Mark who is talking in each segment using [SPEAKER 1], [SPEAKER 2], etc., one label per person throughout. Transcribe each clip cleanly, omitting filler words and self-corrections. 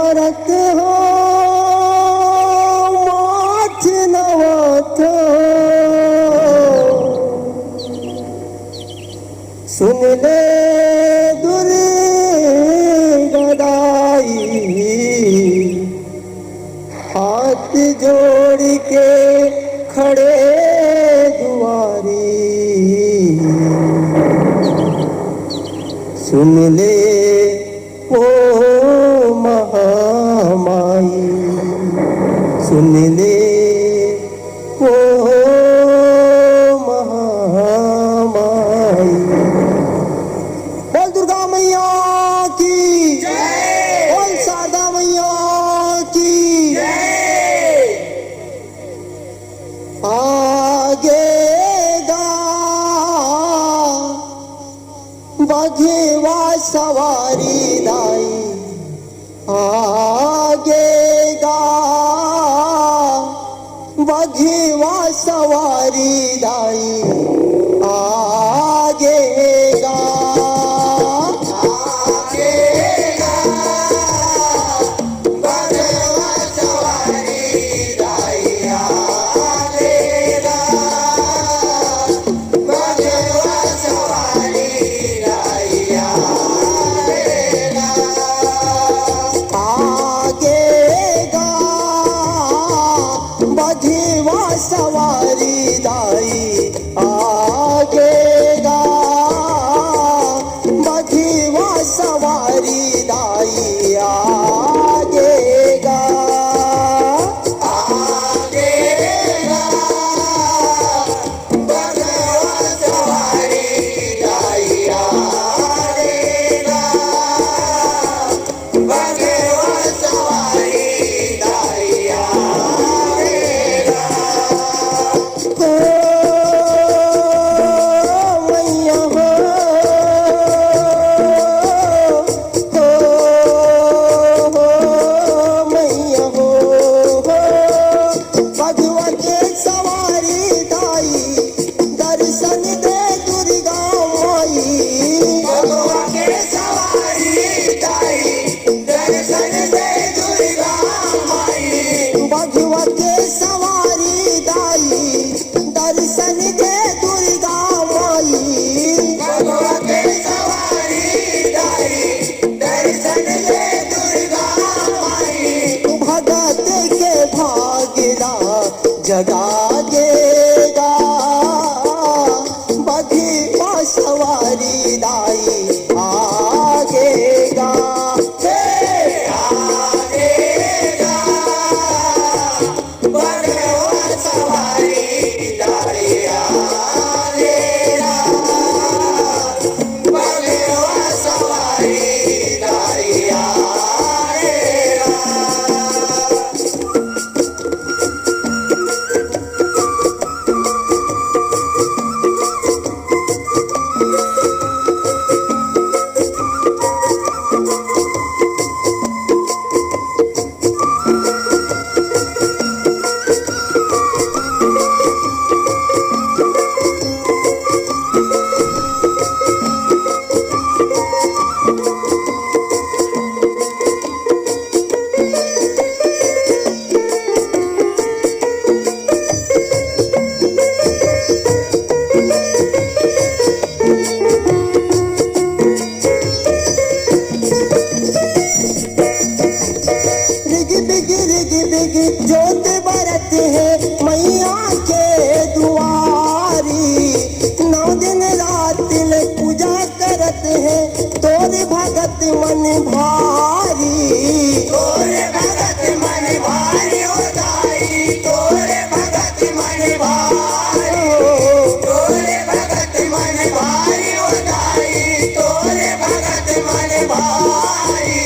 [SPEAKER 1] करत हो माथ नवथ सुन ले दुर्गदाई हाथ जोड़ के खड़े दुआरी सुन ले ओ महामाई सुन ले ओ महामाई। बोल दुर्गा मैया की जय, बोल शारदा मैया की जय। आगे गा बघेवा सवारी दाई आगे गा बघेवा सवारी दाई आगे गा सवारी दाई आगे गा बघेवा सवारी दाई आगे गा आगे गा बघेवा सवारी दाई आगे गा बघेवा सवारी दाई जगागेगा बघेवा सवारी दाई आगेगा आगेगा बघेवा सवारी दाई आगेगा बघेवा सवारी दाई जोत बरत है मैया के दुआरी 9 दिन रात पूजा करत है तोरे भगत मन भारी तोरे भगत मन भारी हो दाई तोरे भगत मन भारी तोरे भगत मन भारी हो दाई तोरे भगत मन भारी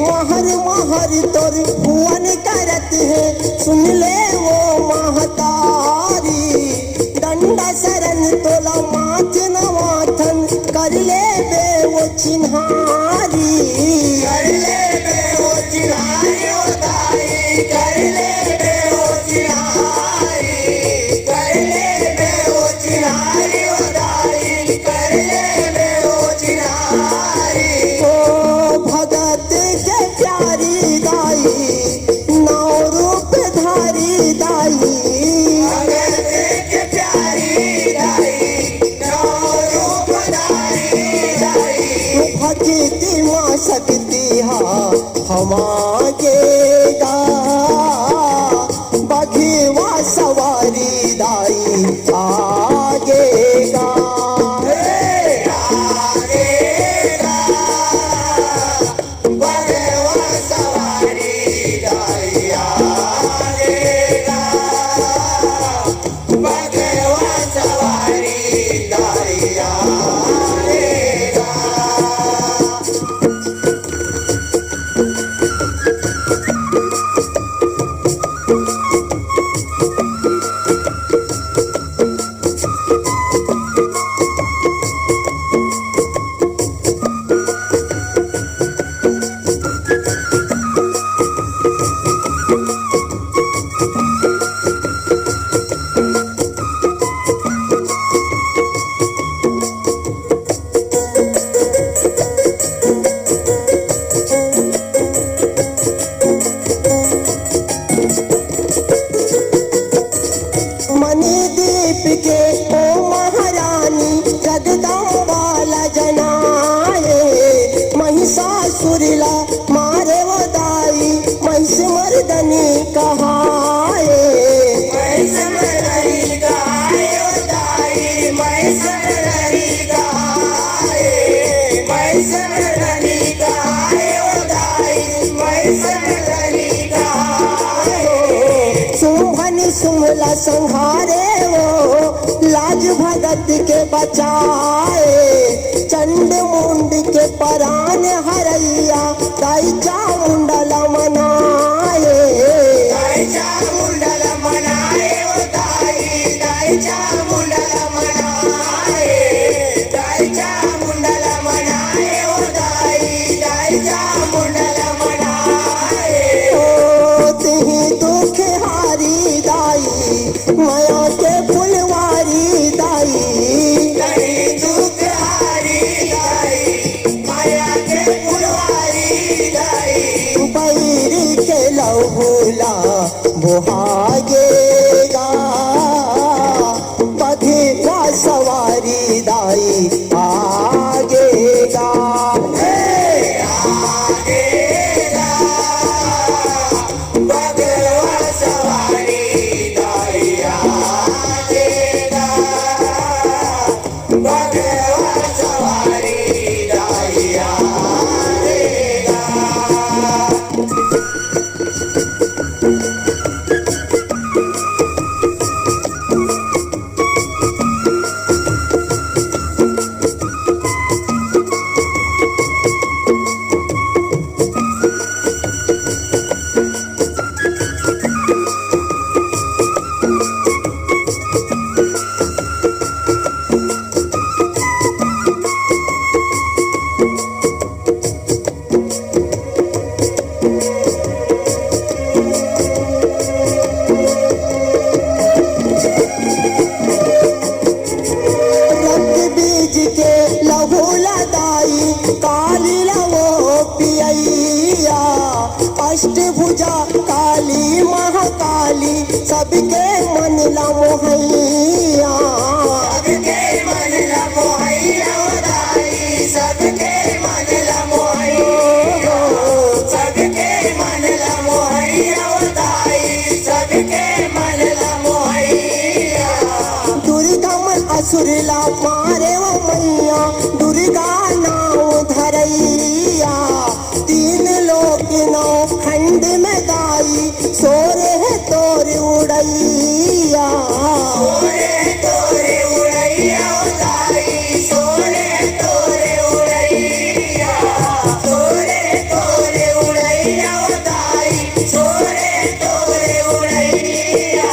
[SPEAKER 1] महर महर तोर भुवन करत है सुन ले वो महतारी दंडा शरण तोला माथ नवाथन कर ले बे वो चिन्हारी कर ले बे वो चिन्हारी हो दाई कर ले बे वो चिन्हारी कर ले बे वो चिन्हारी हो दाई कर ले बे वो चिन्हारी ओ भगत के प्यारी दा मैं सररनी कहाँ है, मैं सररनी कहाँ है ओ दाई, मैं सररनी कहाँ है। सुम्भनि सुमला संहारे वो लाज भगत के बचाए, चंड मुंड के परान हरैया दाई चामुंडल मनाए, दाई चामुंडल मनाए ओ दाई, दाई चामुंडल मनाए, दाई चामुंडल मनाए ओ दाई, दाई चामुंडल मनाए। ओ तिही दुख हारी दाई, माया के फुलवारी दाई, तिही दुख हारी दाई, माया के फुलवारी दाई। बैरी के लहूला बुहागेगा, बघवा सवारी दाई आगेगा, आगेगा, बघवा सवारी दाई आगेगा, बघवा सवारी दाई आगेगा। रक्त बीज के लहू लदाई, काली लवो पियैया, अष्टभुजा काली महाकाली, सबके मन लमोहैया, सबके मन लमोहैया ओ दाई, सबके मन लमोहैया, सबके मन लमोहैया ओ दाई, सबके मन लमोहैया। दुर्गा मन असुरला मारे वो मैया, दुर्गा नाव धरैया, तीन लोक नौ खंड में दाई, सोरे है तोर उड़ैया, सोरे तोरे उड़ैया ओ दाई, सोरे तोरे उड़ैया, सोरे तोरे उड़ैया ओ दाई, सोरे तोरे उड़ैया।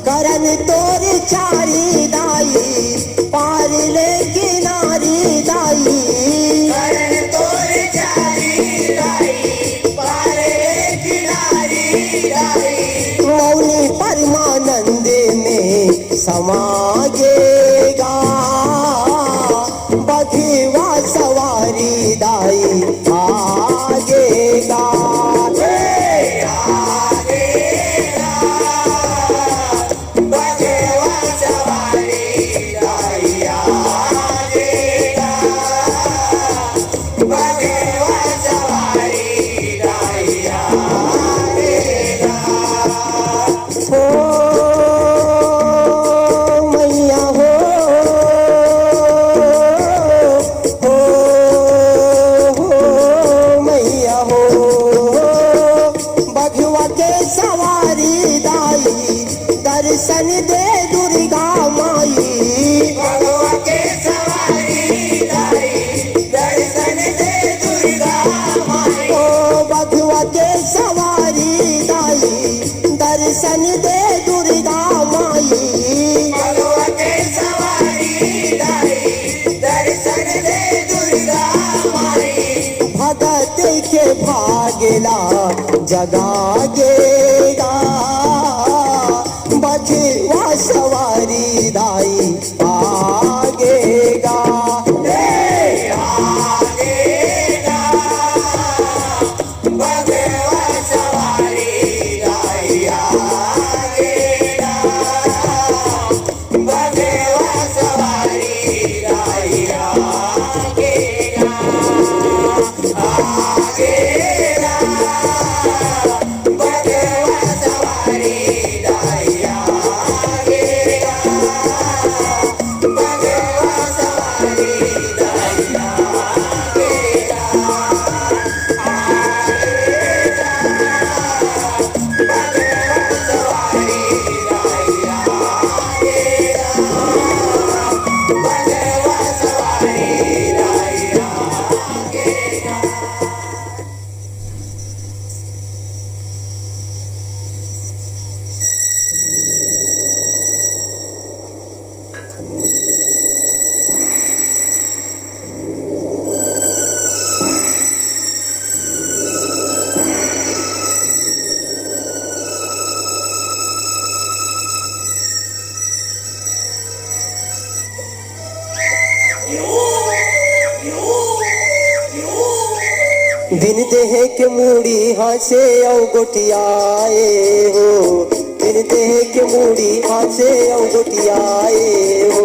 [SPEAKER 1] करन तोर चारी दाई, पार ले किनारी दाई, करन तोर चारी दाई, पार ले किनारी दाई। मौनी परमानंद में समागेगा, बघवा सवारी दाई आगेगा, आगेगा, बघवा सवारी दाई आगेगा, बघवा सवारी दाई आगेगा। हो मैया हो, हो मैया हो, बघवा के सवारी दाई, दर्शन दे दुर्गा माई, बघवा के सवारी दाई, दर्शन दे दुर्गा माई। ओ बघवा के सवारी दाई, दर्शन दे दुर्गा माई, बघवा के सवारी दाई, दर्शन दे दुर्गा माई। भगत के भागला जगागेगा, बघवा सवारी दाई आगेगा, आगेगा, बघवा सवारी दाई आगेगा, बघवा सवारी दाई आगेगा, आगेगा, बघवा सवारी दाई आगेगा,
[SPEAKER 2] दिन देह के मूड़ी हासे औ गोटियाए हो, दिन देह के मूड़ी हासे औ गोटियाए हो,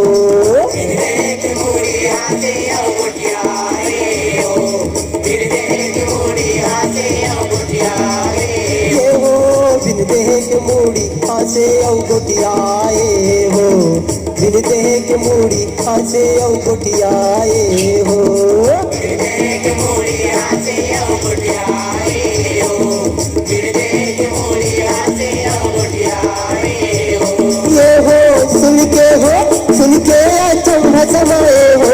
[SPEAKER 1] दिन देह के मूड़ी हासे औ गोटियाए हो, दिन देह के मूड़ी हासे औ गोटियाए
[SPEAKER 2] ये हो दिन देह के मूड़ी हासे औ गोटियाए हो, दिन देह के मूड़ी हासे औ गोटियाए हो,
[SPEAKER 1] दिन देह के मूड़ी हासे औ गोटियाए हो, दिन देह के मूड़ी हासे औ गोटियाए हो
[SPEAKER 2] ये हो सुन के चंभा समाए हो,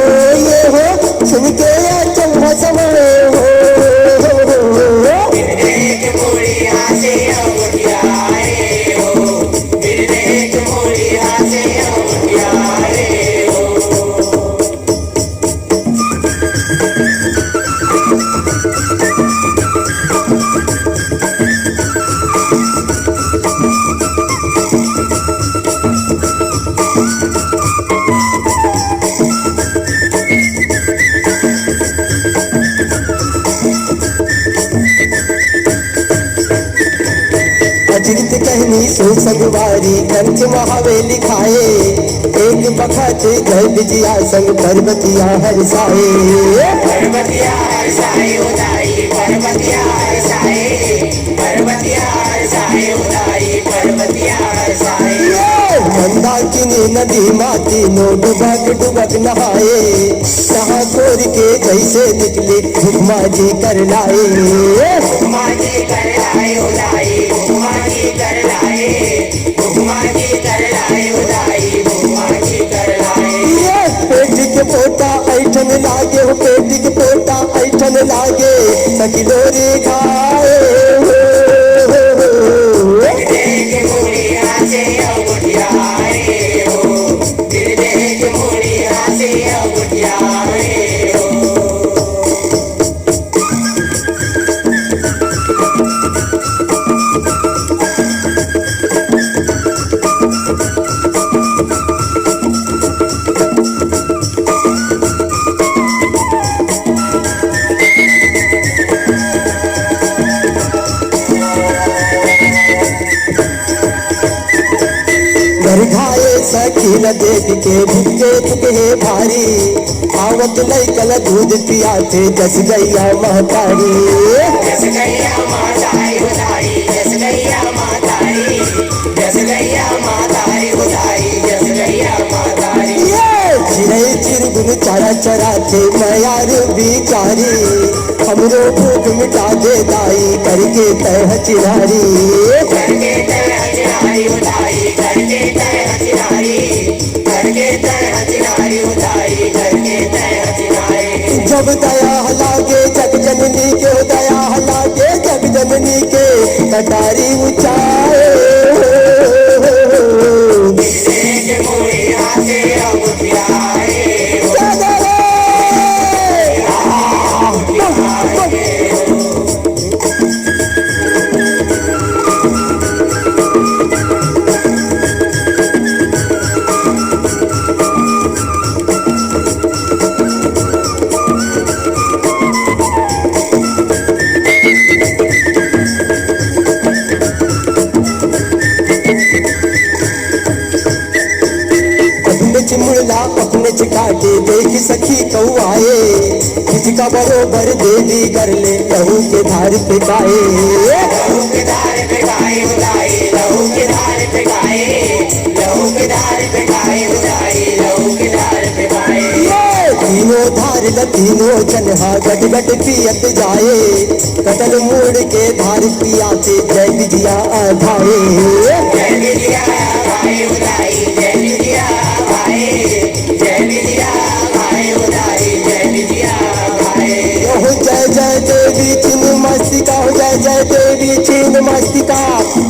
[SPEAKER 2] ये हो सुन के चंभा समाए हो,
[SPEAKER 1] दिन देह के मूड़ी हासे औ गोटियाए हो, दिन देह के मूड़ी हासे औ गोटियाए हो
[SPEAKER 2] अचिंत कहनी सो संगवारी कंच महावेली खाए, एक बखत गए विजया संग पर्वतिया हरसाए,
[SPEAKER 1] पर्वतिया हरसाए उदाई पर्वतिया हरसाए, पर्वतिया हरसाए उदाई पर्वतिया हरसाए
[SPEAKER 2] मंदाकिनी नदी माती नो डुबक नहाए, कहाँ खोर के जैसे निकले भुखमा जी कर लाए,
[SPEAKER 1] भुखमा जी कर लाए उदाई भुखमा जी कर लाए, भुखमा जी कर लाए उदाई भुखमा जी कर लाए
[SPEAKER 2] पेट के पोटा ऐठन लागे हो, पेट के पोटा ऐठन लागे सकिलो रे खाए
[SPEAKER 1] दिन देह के मूड़ी हासे औ गोटियाए हो, दिन देह के मूड़ी हासे औ गोटियाए हो
[SPEAKER 2] घर घाये सखी न देख के भुके हे भारी, आवत लैकल दूध पियाते जस गैया महतारी,
[SPEAKER 1] जस गैया माताई उदाई जस गैया माताई, जस गैया माताई उदाई जस गैया माताई
[SPEAKER 2] चिड़ै चिरगुन चारा चराते मयार बिचारी, हमरो भूख मिटा दे दाई करके तह चिरारी,
[SPEAKER 1] करके तय हथियारी उदाई करके तय हथियारी, करके तय हथियारी उदाई करके तय हथियारी
[SPEAKER 2] जब दया लागे जग जननी के, दया लागे जग जननी के कटारी ऊंचाए
[SPEAKER 1] दिन देह के मूड़ी हासे औ गोटियाए हो,
[SPEAKER 2] चिमुड़ला अपने चिकाटे देख सखी कौआए, खिचका बरोबर देवी कर ले लहू के धार पे गाए,
[SPEAKER 1] लहू के धार पे गाए उदाई लहू के धार पे गाए, लहू के धार पे गाए उदाई लहू के धार पे गाए
[SPEAKER 2] तीनों धार ल तीनों जनहा गट गट पियत जाए, कटल मुड़ के धार पियाते जय विजया आधाए,
[SPEAKER 1] जय विजया भाई उदाई जय विजया भाई, जय विजया भाई उदाई जय विजया भाई
[SPEAKER 2] हो जय जय देवी छिन मस्तिका, हो जय जय देवी छिन मस्तिका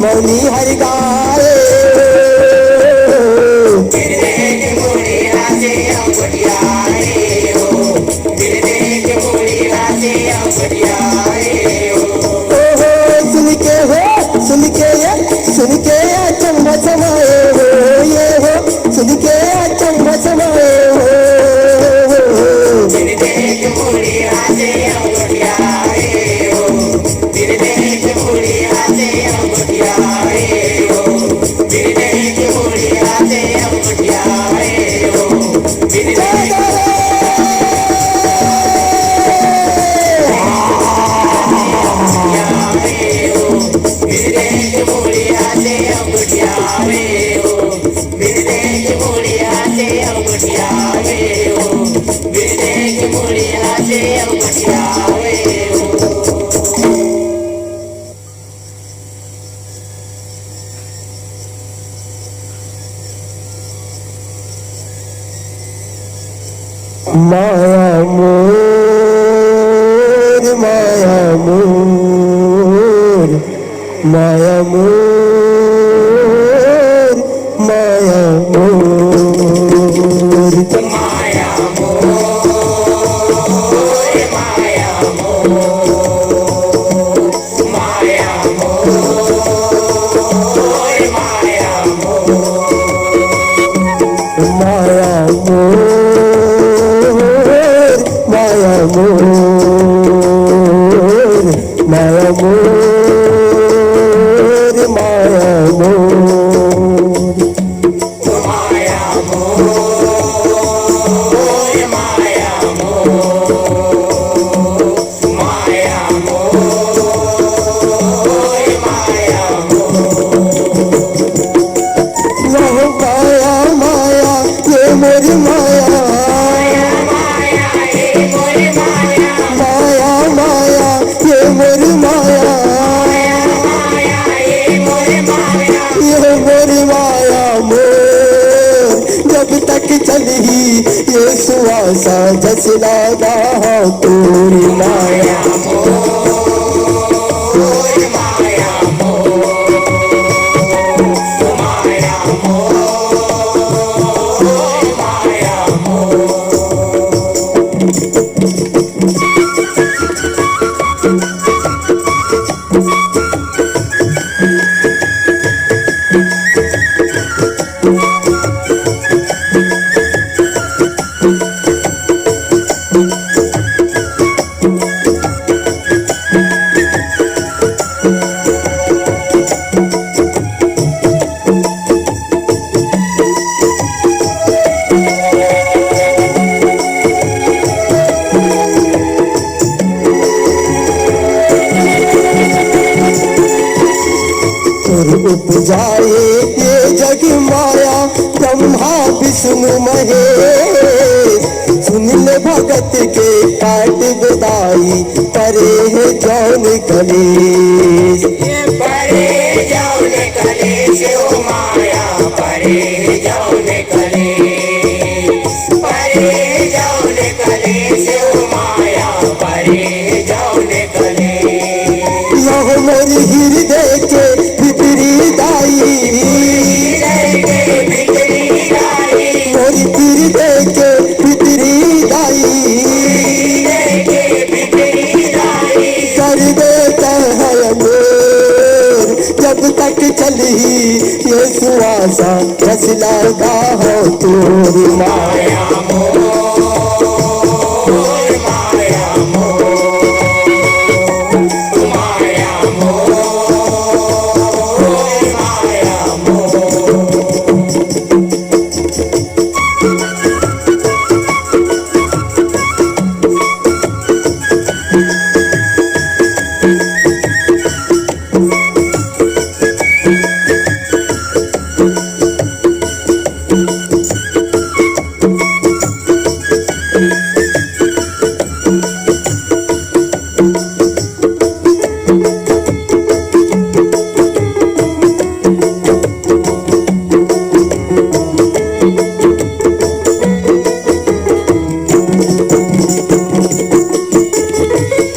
[SPEAKER 2] मौनी हरि गाए
[SPEAKER 1] दिन देह के मूड़ी
[SPEAKER 2] माया मोर माया मोर माया मोर माया मोर ये सुवासा जस लागा तोरी माया उपजाए ये जग माया ब्रह्मा विष्णु महेश सुन ले भगत के काट बदाई परे है जौन कलेश
[SPEAKER 1] परे जौन कलेश ओ माया परे जौन कलेश परे जौन कलेश ओ माया परे जौन कलेश
[SPEAKER 2] यह मोरी हृदय के भीतरी दाई मोरी हृदय के भीतरी दाई कर देता है अमोर जब तक चली ये सुवासा रस लगा हो तोरी माया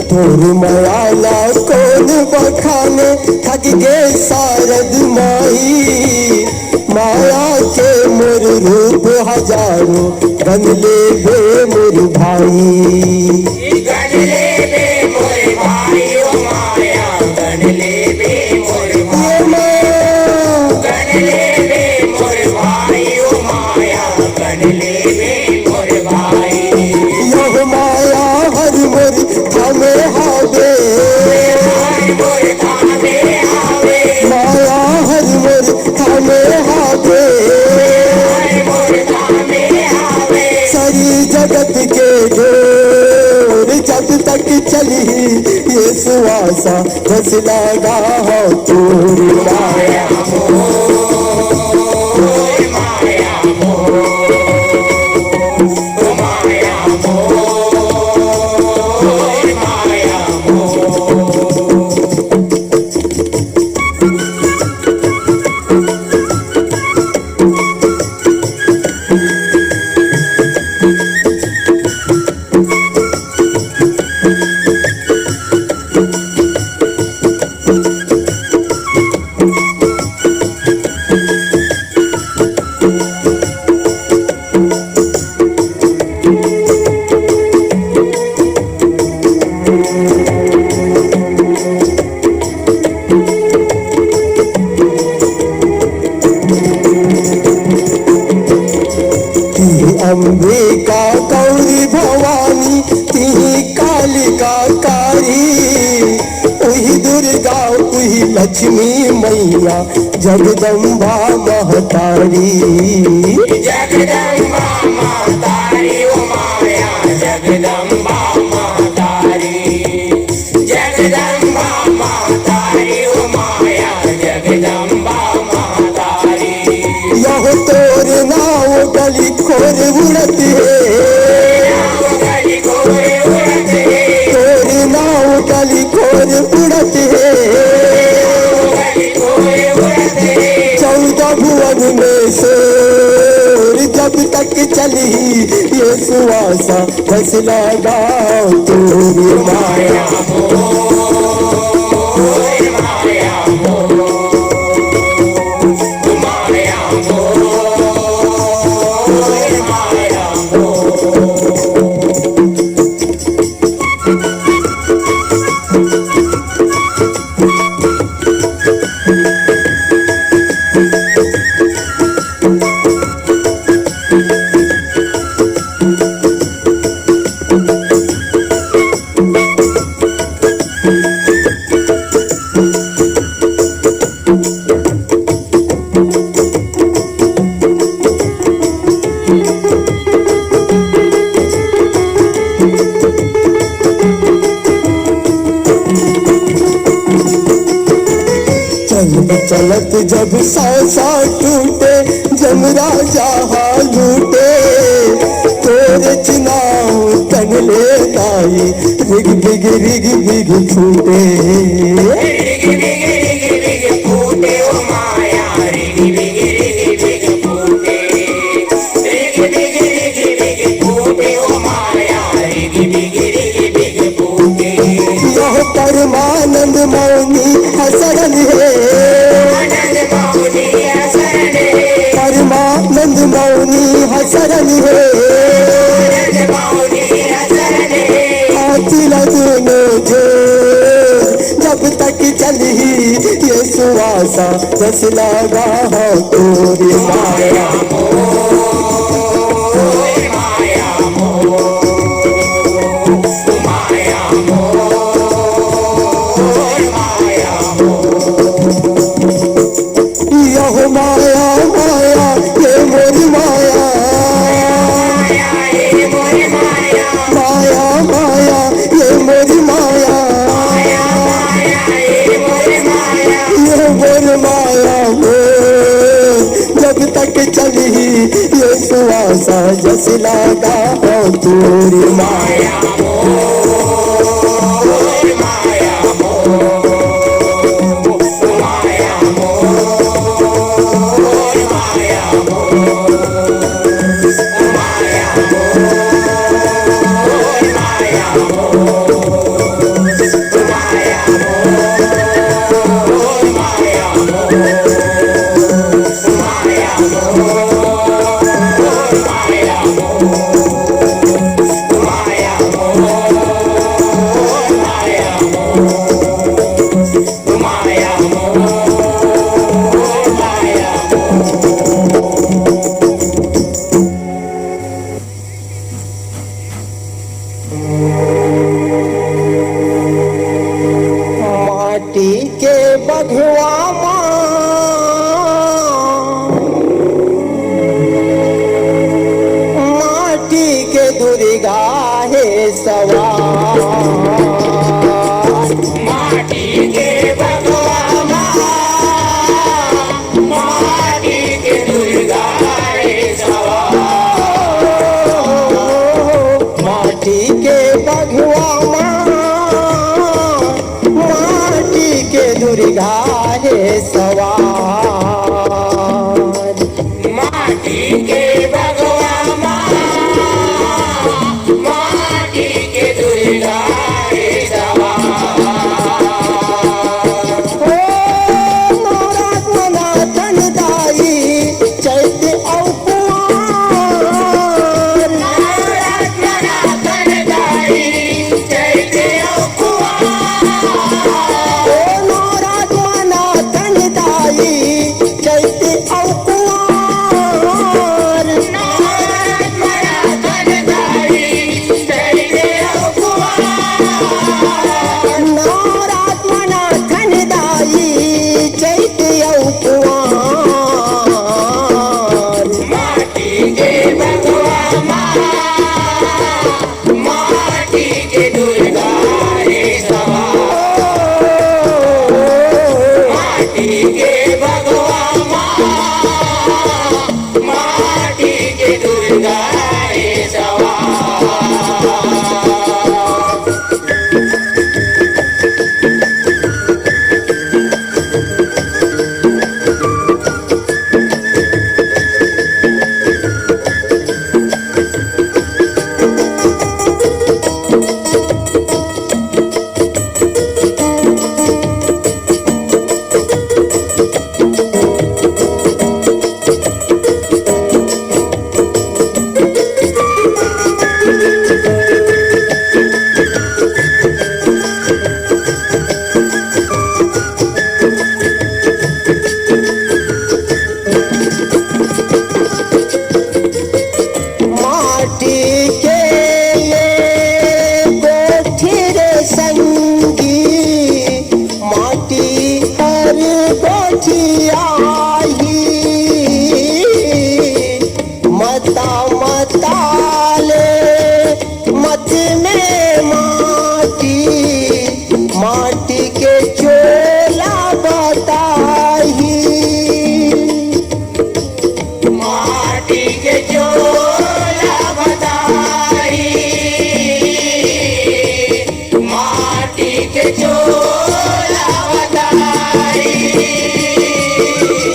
[SPEAKER 2] मायाला कौन बखाने थक गए शारद माई माया के मोर रूप हजारों गन ले बे मोर भाई
[SPEAKER 1] गन ले बे मोर भाई ओ माया गन ले बे मोर भाई गन ले बे मोर भाई ओ माया गन ले बे मोर भाई
[SPEAKER 2] यह माया हर मोर थामे हावे माया हर मोर थामे हावे सारी जगत के डोर जब तक चली ये सुवासा जस लगा हो तोरी माया
[SPEAKER 1] माया
[SPEAKER 2] अंबिका गौरी भवानी तिही कालिका कारी, उही दुर्गा उही लक्ष्मी मैया जगदम्बा महतारी।
[SPEAKER 1] जगदम्बा महतारी ओ माया जगदम्बा महतारी, जगदम्बा महतारी ओ माया जगदम्बा महतारी।
[SPEAKER 2] यह तोर नाव गली खोर उड़त है,
[SPEAKER 1] गली घोड़े उड़ते
[SPEAKER 2] तोर नाव गली खोर उड़त है,
[SPEAKER 1] गली घोड़े उड़ते
[SPEAKER 2] 14 भुवन में शोर जब तक चली ये सुवासा बस लगा तोरी माया। चलत जब सांसा टूटे जमराजा लूटे, तोरे चुनाव तन ले दाई रिग बिग छूटे।
[SPEAKER 1] रिग बिग फूटे ओ माया रिग बिग फूटे, रिग बिग फूटे ओ माया रिग बिग फूटे।
[SPEAKER 2] यह परमानंद मौनी हसरन है, परमानंद मौनी हसरन है, आतिल दोनों जो जब तक चली ये सुवासा जस लगा तोरी माया। यह माया माया ये मोरी माया, माया माया ये मोरी माया, ये मोरी माया जब तक चली ये सुवासा जस लगा तोरी माया। माटी के बघवा माटी
[SPEAKER 1] माटी के दुर्गा रे सवा माटी के भगवा माँ माटी के दुर्गा रे सवा
[SPEAKER 2] माटी के चोला बताही
[SPEAKER 1] माटी के चोला बताई माटी के चोला बताई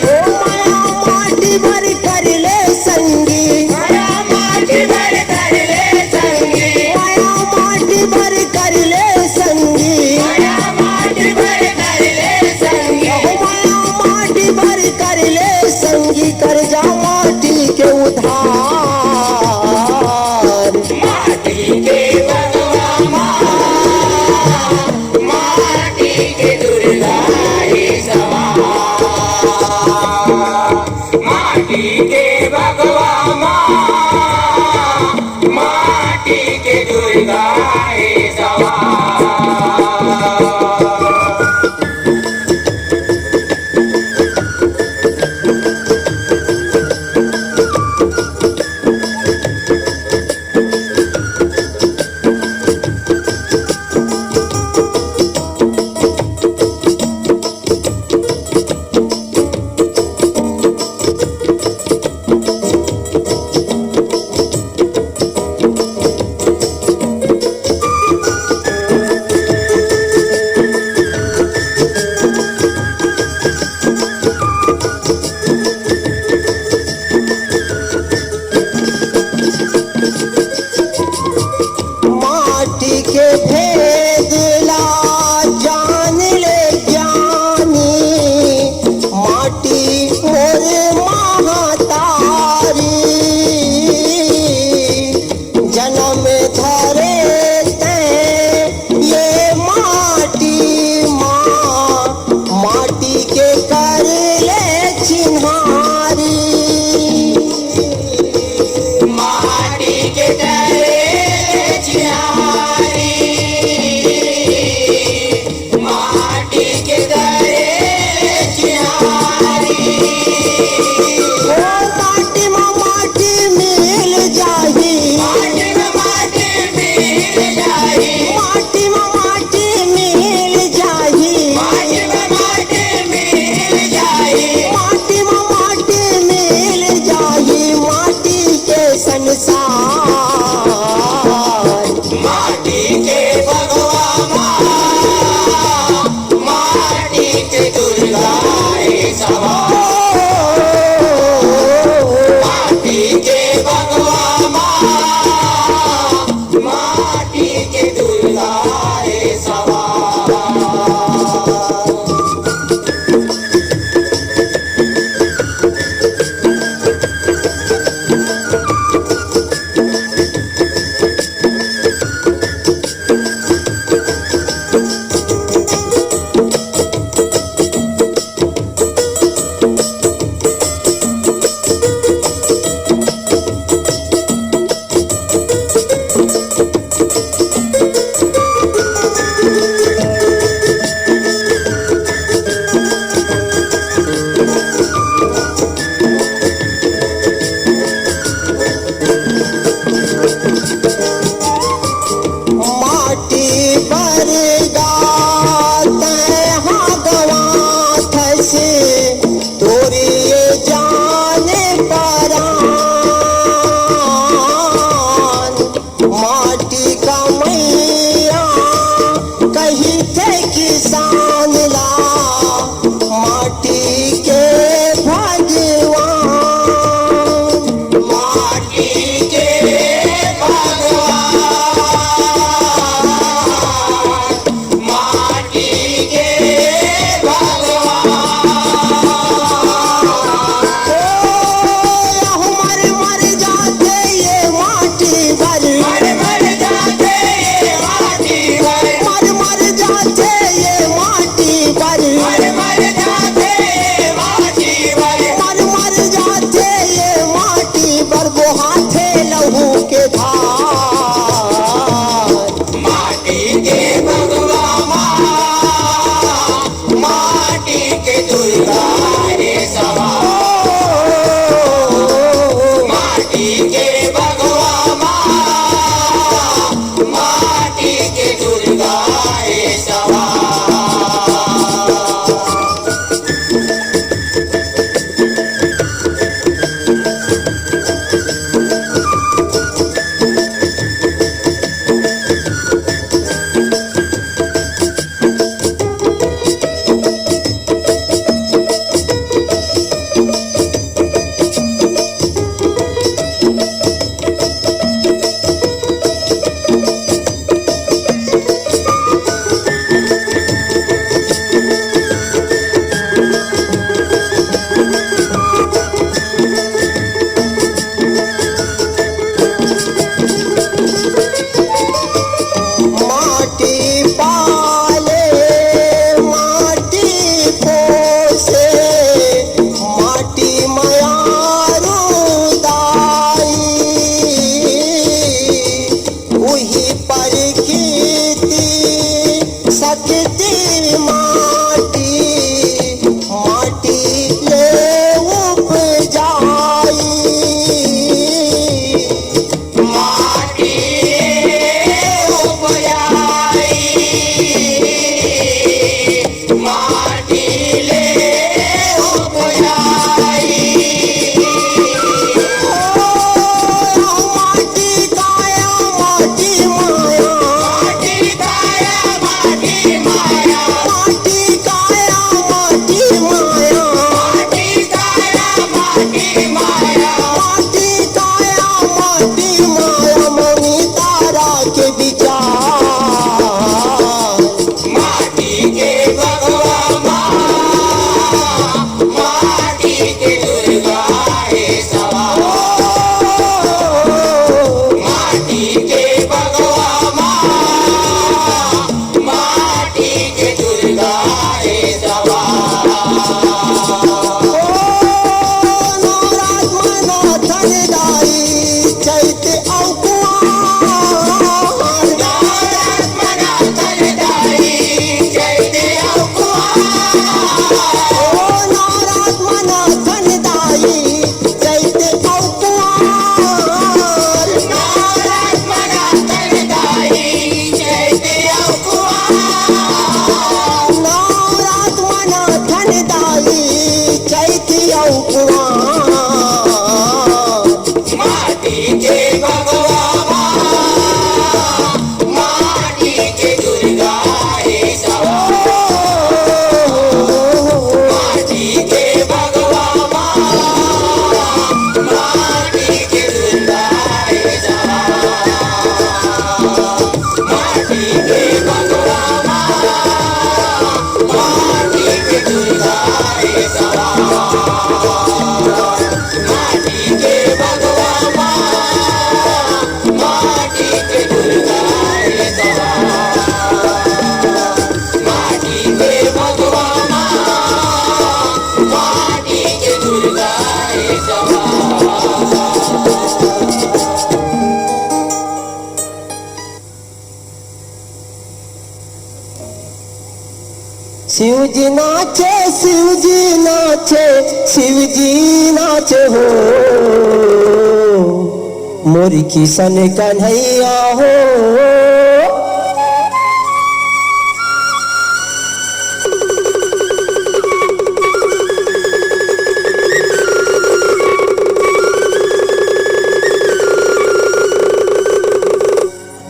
[SPEAKER 2] ओ माया माटी भर कर ले संगी
[SPEAKER 1] माया माटी भर कर ले संगी
[SPEAKER 2] माया माटी भर कर ले संगी
[SPEAKER 1] माया माटी भर कर ले संगी
[SPEAKER 2] माया माटी भर कर ले संगी कर जा माटी के उधार
[SPEAKER 1] माटी के भगवा माँ माटी के दुर्गा रे सवा माटी के भगवा माँ माटी के दुर्गा रे सवा
[SPEAKER 2] माटी के भेद ला जान ले ज्ञानी माटी मोर महातारी जन्म धरे ते ये माटी माँ माटी के कर ले चिन्हारी
[SPEAKER 1] माटी के करे चिहारी माटी के करे चिहारी
[SPEAKER 2] ओ माटी में माटी मिल जाही
[SPEAKER 1] माटी में माटी मिल जाई
[SPEAKER 2] माटी में माटी मिल जाही
[SPEAKER 1] माटी में माटी मिल जाई
[SPEAKER 2] माटी में माटी मिल जाही माटी के संसार
[SPEAKER 1] माटी के भगवा माँ माटी के दुर्गा रे सवा माटी के भगवा माँ माटी के दुर्गा रे सवा
[SPEAKER 2] परखीती सकती माटी माटी ले उपजाई
[SPEAKER 1] माटी उपजाई माटी ले उपजाई
[SPEAKER 2] माटी काया माटी माया
[SPEAKER 1] माटी काया माटी माया
[SPEAKER 2] माटी काया माटी माया
[SPEAKER 1] माटी काया माटी माया
[SPEAKER 2] माटी काया माटी माया मनी तारा के विचार
[SPEAKER 1] माटी के भगवा माटी के दुर्गा है सवार माटी के भगवा माटी के दुर्गा है सवार
[SPEAKER 2] नवरात मना धनदाई चैते औकुआर
[SPEAKER 1] नवरात मना धनदाई चैते औकुआर
[SPEAKER 2] नवरात मना धनदाई चैते औकुआर
[SPEAKER 1] नवरात मना धनदाई चैते औकुआर
[SPEAKER 2] नवरात मना धनदाई चैते औकुआर
[SPEAKER 1] माटी के भगवा माटी के दुर्गा है सवार माटी के भगवा माटी के दुर्गा है सवार माटी के भगवा माटी के दुर्गा है सवार माटी के भगवा माटी के दुर्गा है सवार माटी के भगवा माटी के दुर्गा है सवार
[SPEAKER 2] शिवजी नाचे शिवजी नाचे शिवजी नाचे हो मोरी किशन कन्हैया हो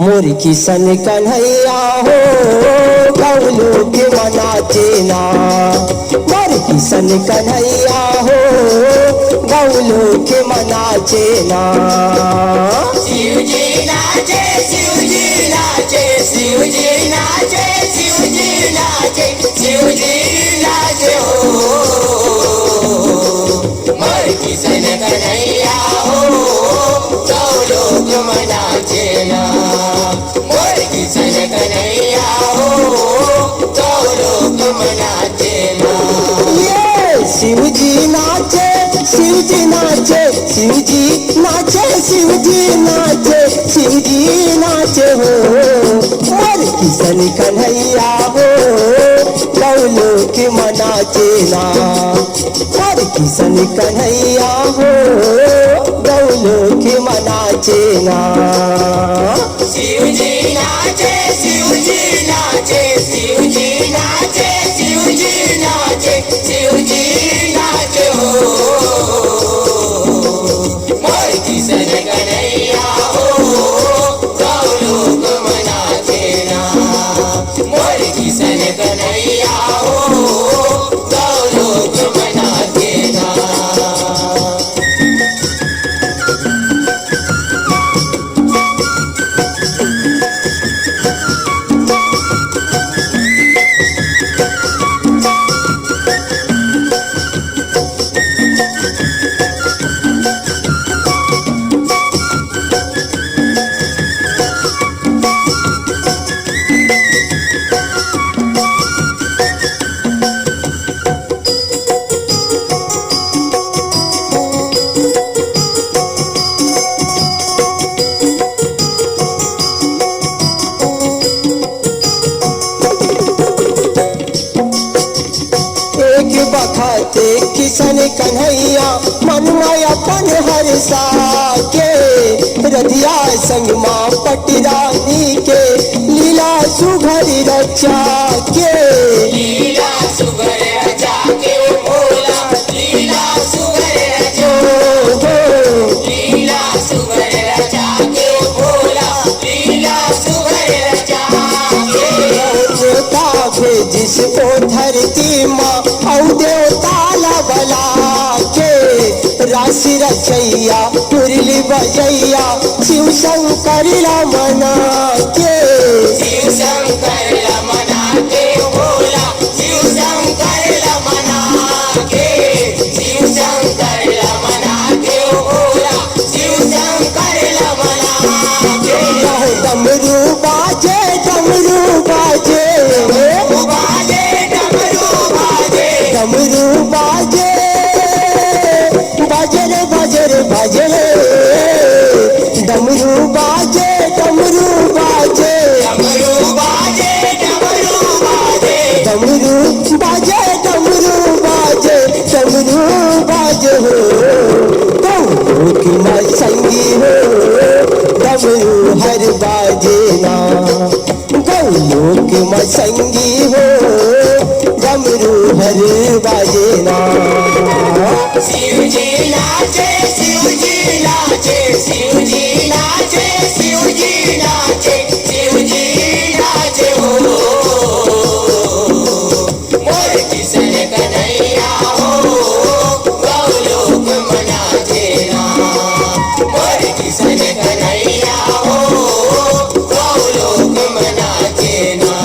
[SPEAKER 2] मोरी किशन कन्हैया हो गौलो के मनाचे ना मोरी किशन कन्हैया हो गौलो के मनाचे ना
[SPEAKER 1] शिवजी नाचे शिवजी नाचे शिवजी नाचे शिवजी नाचे शिवजी नाचे हो मर किसन कन्हैया हो तो लोग मनाचे ना मर किसन कन्हैया हो तो लोग मनाचे ना
[SPEAKER 2] ये शिवजी नाचे शिवजी नाचे शिवजी नाचे शिवजी नाचे शिवजी नाचे हो मोर किशन कन्हैया हो गौलो के मनाचे ना मोर किशन कन्हैया हो गौलो के मनाचे ना
[SPEAKER 1] शिवजी नाचे शिवजी नाचे शिवजी नाचे शिवजी नाचे शिवजी नाचे हो मोर किसन कन्हैया हो तो लोग मनाचे ना मोर किसन कन्हैया हो तो लोग मनाचे ना
[SPEAKER 2] संग माँ पटरानी के लीला सुघर रचा के।
[SPEAKER 1] लीला सुगर रचा के ओ भोला, लीला सुगर रचा, लीला सुगर रचा के ओ भोला, लीला सुगर रचा के।
[SPEAKER 2] देवता भेजिस ओ धरती माँ औ देवता बला के। राशि रचैया मुरली बजैया शिव शंकर मना के।
[SPEAKER 1] शिव शंकर मना के ओ भोला, शिव शंकर मना के, शिव शंकर मना के ओ भोला, शिव शंकर मना के।
[SPEAKER 2] डमरू बाजे डमरू बाजे
[SPEAKER 1] बाजे डमरू बाजे,
[SPEAKER 2] डमरू बाजे बाजे रे बाजे रे बाजे रे। डमरू बाजे डमरू बाजे
[SPEAKER 1] डमरू बाजे, डमरू बाजे,
[SPEAKER 2] डमरू बाजे डमरू बाजे डमरू बाजे हो। गौ की माँ संगी हो डमरू हर बाजे ना। गौ की माँ संगी हो डमरू हर बाजे ना।
[SPEAKER 1] शिव जी नाचे, शिव जी नाचे, शिव जी नाचे, शिव जी नाचे, शिव जी नाचे हो। मोर किशन कन्हैया हो, गौलोक मनाचे ना। मोर किशन कन्हैया हो, गौलोक मनाचे ना।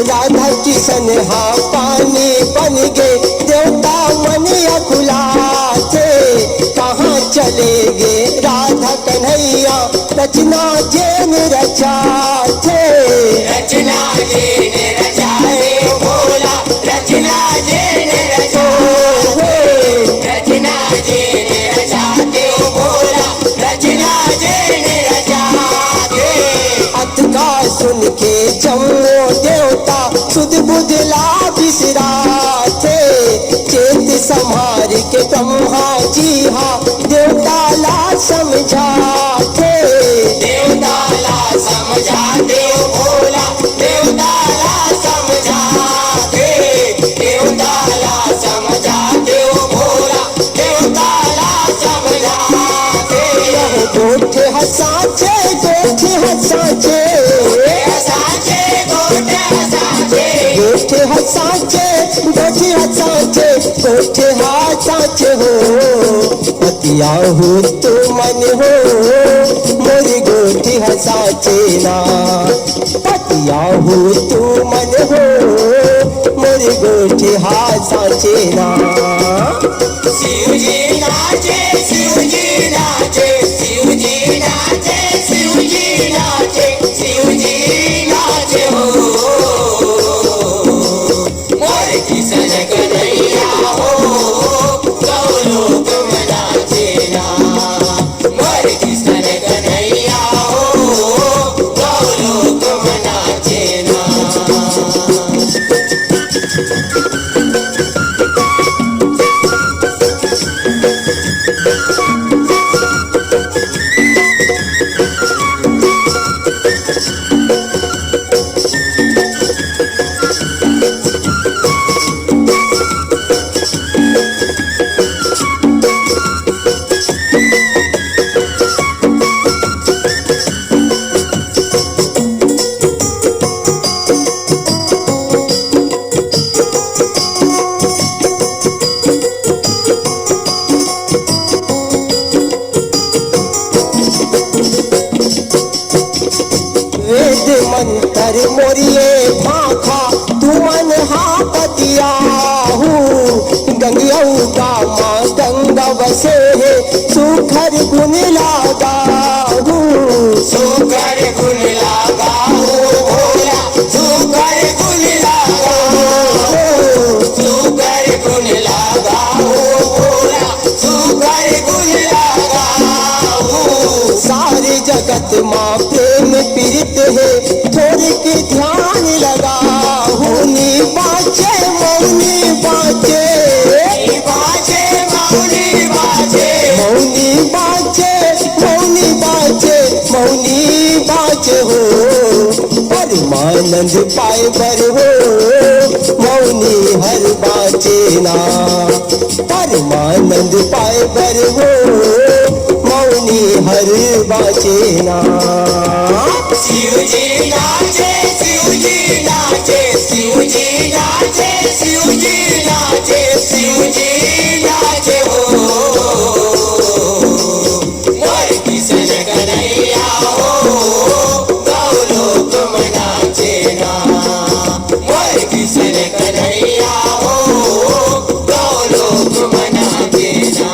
[SPEAKER 2] राधा किशन हा पानी बन गए देवता मन अकुलाते। कहाँ चले गए राधा कन्हैया रचना जेन रचाते।
[SPEAKER 1] रचना जेन रचाए भोला, रचना जेन रचाए, रचना जेन रचाते ओ भोला, रचना जेन रचाते।
[SPEAKER 2] अत का सुन के जम्मो देवता सुध बुधला बिसराते। चेत संहार के ब्रह्मा जी हा देवता ला समझाते।
[SPEAKER 1] देवता ला समझाते ओ भोला, देवता ला समझाते, देवता ला समझाते ओ भोला, देवता ला समझाते।
[SPEAKER 2] गोठे हसाचे गोठे हसाचे
[SPEAKER 1] हसाचे गोटे हसाचे,
[SPEAKER 2] गोठे हसाचे गोठे हसाचे गोठे हसाचे हो। पतिया हो तो मन हो मोरी गोठी हसाचे ना। पतिया हो तो मन हो मोरी गोठी हसाचे ना।
[SPEAKER 1] शिव जी नाचे, शिव जी नाचे, शिव जी नाचे, शिव जी नाचे, शिव जी नाचे हो। मोर किशन कन्हैया हो, गौलोक मनाचे ना। मोर किशन कन्हैया हो, गौलोक मनाचे ना।
[SPEAKER 2] करिए भाखा तुमन हा पतिया गंगऊ का माँ गंगा बसे है सुखर गुण लागा
[SPEAKER 1] सुकर गुण लागा भोला सुकर गुण लागा सुकर गुण लागा भोला सुकर गुण लागा
[SPEAKER 2] सारे जगत माँ प्रेम पीड़ित है थोड़े के ध्यान लगा होनी बाचे मौनी बाचे
[SPEAKER 1] बाजे मौनी बाजे
[SPEAKER 2] मौनी बाचे मौनी बाचे मौनी बाचे हो परमानंद पाए बर हो मौनी हर बाचे ना परमानंद पाए बर हो मौनी हर बाचे ना
[SPEAKER 1] शिव जी नाचे शिव जी नाचे शिव जी नाचे शिव जी नाचे शिव जी नाचे हो मोर किशन कन्हैया हो गौलोक में नाचे ना मोर किशन कन्हैया हो गौलोक में नाचे ना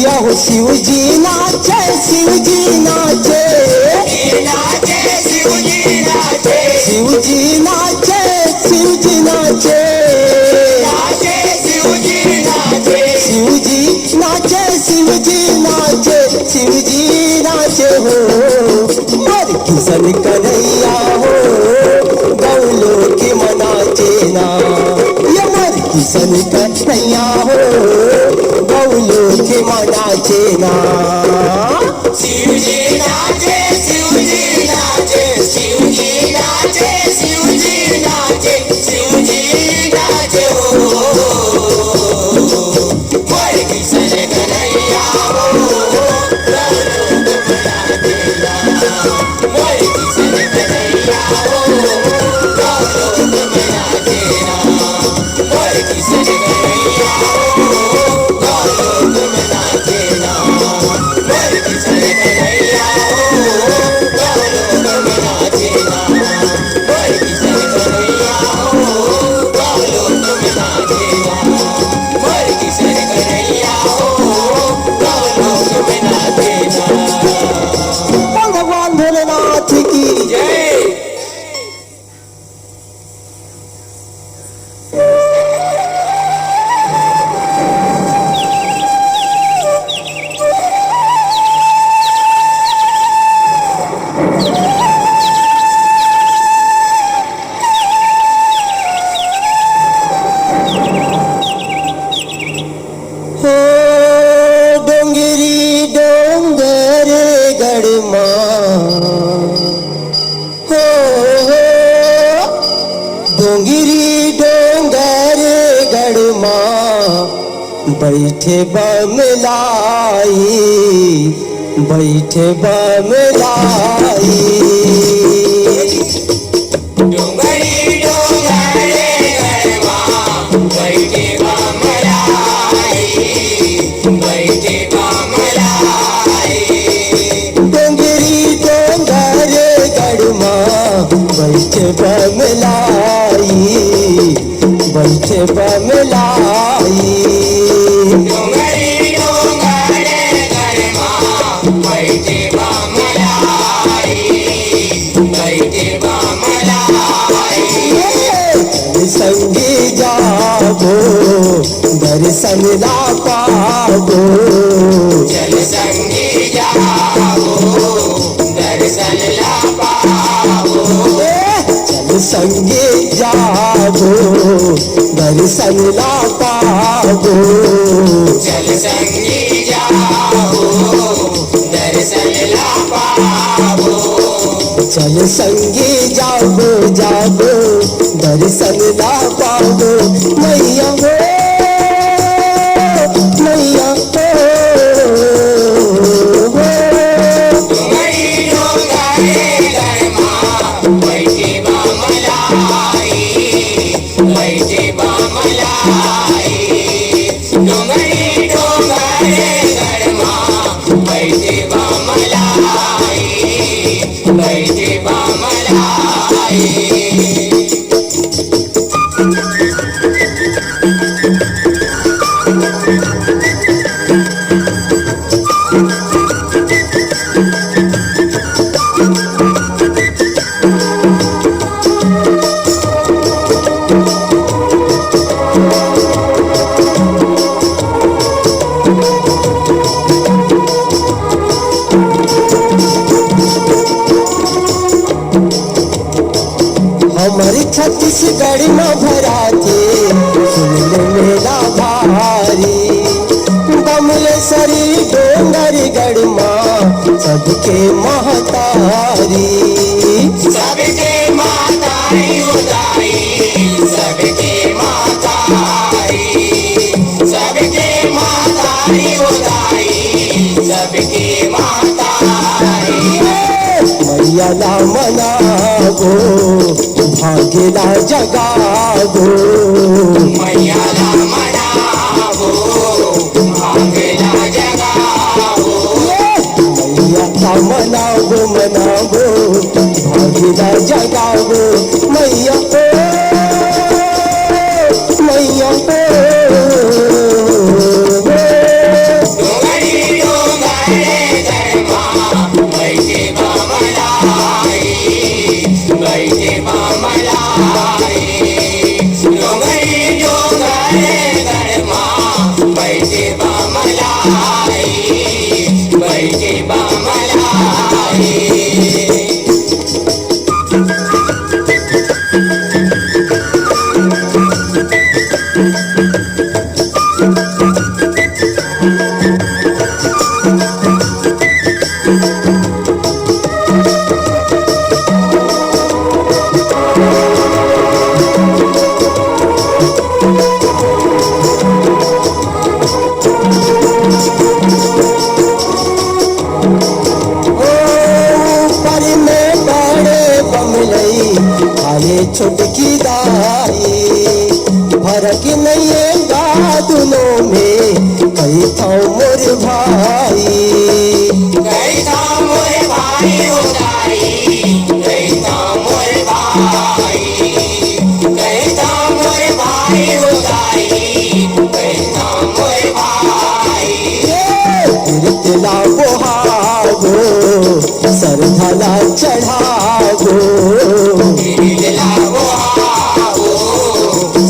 [SPEAKER 2] यह शिव जी नाचे शिव जी नाचे
[SPEAKER 1] नाचे शिव जी नाचे
[SPEAKER 2] शिव जी नाचे शिव जी नाचे
[SPEAKER 1] नाचे शिव जी नाचे
[SPEAKER 2] शिव जी नाचे शिव जी नाचे शिव जी नाचे हो मोर किशन कन्हैया हो गौलो के मनाचे ना ये मोर किशन कन्हैया हो गौलो के मनाचे ना
[SPEAKER 1] शिव जी नाचे शिव जी नाचे शिव जी नाचे शिव जी नाचे शिव जी नाचे हो मोर किशन कन्हैया हो गौलोक में नाचे ना मोर किशन कन्हैया हो गौलोक में नाचे ना मोर किशन कन्हैया हो गौलोक में नाचे ना मोर किशन कन्हैया हो गौलोक में नाचे ना मोर किशन कन्हैया हो गौलोक में नाचे ना मोर किशन कन्हैया हो गौलोक में नाचे ना
[SPEAKER 2] भगवान भोलेनाथ की
[SPEAKER 1] जय
[SPEAKER 2] हो डोंगरी डोंगर गढ़मा हो डोंगरी डोंगर गढ़मा बैठे बमलाई बैठे बमलाई
[SPEAKER 1] डोंगरी डोंगरे गरमा बैठे बामलाई बैठे बामलाई
[SPEAKER 2] डोंगरी डोंगर गढ़मा बैठे बमलाई बैठे बमलाई
[SPEAKER 1] डोंगरी डोंगरे गरमा बैठे बामलाई बैठे बामलाई
[SPEAKER 2] संगी जाबो दर्शन ला पाबो
[SPEAKER 1] चल संगी जाओ दर्शन ला पाओ
[SPEAKER 2] चल संगे जाबो दर्शन ला पाबो
[SPEAKER 1] चल संगी जाओ दर्शन ला पाओ
[SPEAKER 2] चल संगे जाबो जाबो दर्शन ला पाबो मैया हो मैया हो
[SPEAKER 1] डोंगरी डोंगरे गरमा बैठे बामलाई बैठे बामलाई डोंगरी डोंगरे गरमा बैठे बामलाई बैठे बामलाई
[SPEAKER 2] हमारी छत्तीसगढ़ में भरा थे सुन ले मेरा भारी बमलेश्वरी डोंगरगढ़ माँ सबके महतारी
[SPEAKER 1] सबके माताई उदाई सबके माताई सबके माताई उदाई सबके माताई
[SPEAKER 2] मैया ना मनागो भाग्यला जगागो
[SPEAKER 1] मैया ला मनावो भागला जगावो
[SPEAKER 2] मैया ना मनागो मनागो भाग्यला जगागो मैया मैया
[SPEAKER 1] डोंगरी डोंगरे गरमा बैठे बामलाई बैठे बामलाई डोंगरी डोंगरे गरमा बैठे बामलाई बैठे बामलाई
[SPEAKER 2] ऊपर में बड़े बमलई आले छुटकी दाई फर्क नहीं है गादुनों में कई था मोर भाई
[SPEAKER 1] कैसा मोरे भाई उदाई कैसा मोरे भाई कैसा मोरे भाई उदाई कैसा मोरे भाई
[SPEAKER 2] तिला बोहागो सरधला चढ़ागो
[SPEAKER 1] दिला वो आवो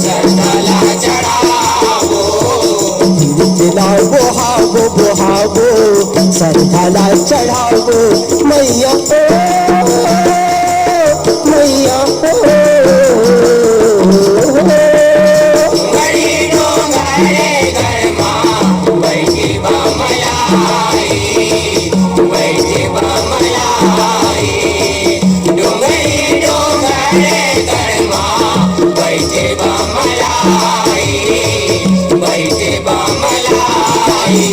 [SPEAKER 1] सरदला चढ़ावो
[SPEAKER 2] तिला बोहागो बोहागो सरधला चढ़ागो मैया मैया
[SPEAKER 1] डोंगरी डोंगरे गरमा बैठे बामलाई बैठे बामलाई डोंगरी डोंगरे गरमा बैठे बामलाई बैठे बामलाई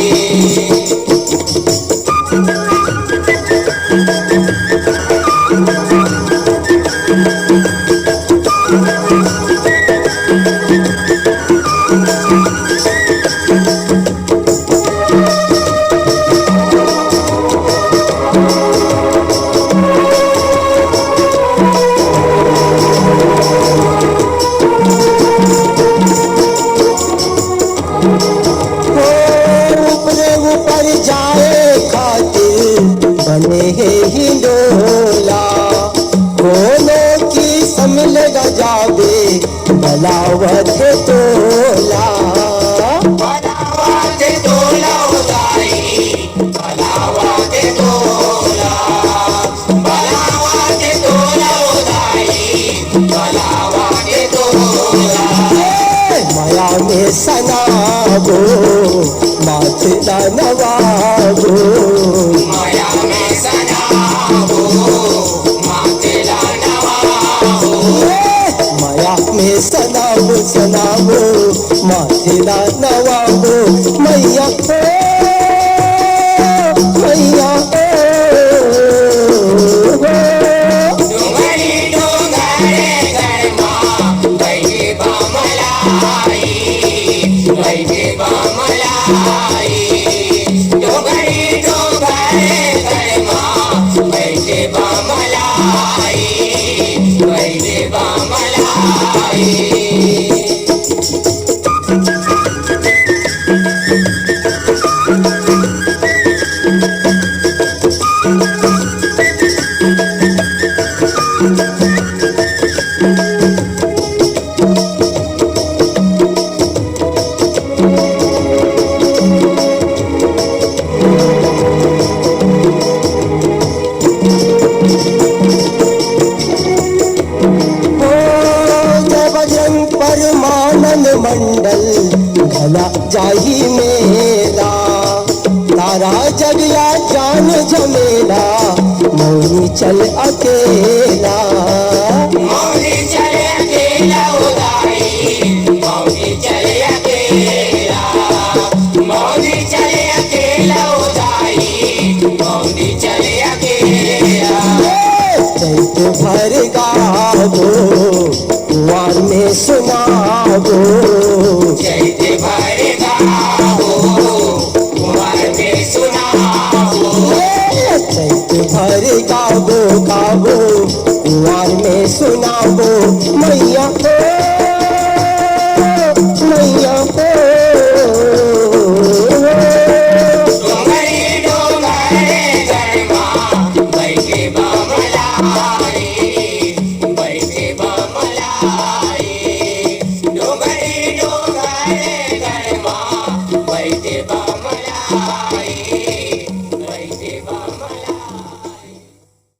[SPEAKER 2] ऊपरे ऊपर जाए खातिर बने है हिंडोला कोनो की समल जावे बलावत तोला
[SPEAKER 1] बलावत तोला उदाई बलावत तोला बलावत तोला उदाई बलावत तोला
[SPEAKER 2] माया में सनागो माथला नवागो
[SPEAKER 1] माया में सनावो मातेला नवावो
[SPEAKER 2] माया में सनागो सनागो माथला नवागो मैया मैया
[SPEAKER 1] डोंगरी डोंगरे गरमा बैठे बामलाई बैठे बामलाई डोंगरी डोंगरे गरमा बैठे बामलाई बैठे उदाई।
[SPEAKER 2] परमानंद मंडल भला जाही मेला, तारा जगया जान झमेला, मौनी चल अकेला।
[SPEAKER 1] मौनी चले अकेला उदाई, मौनी चले अकेला, मौनी चले अकेला उदाई, मौनी चले अकेला।
[SPEAKER 2] चैत भर गावो कुंवर में सुनावो,
[SPEAKER 1] चैत भर गावो कुंवर में सुनावो।
[SPEAKER 2] चैत भर गावो गावो कुंवर में सुनावो, मैया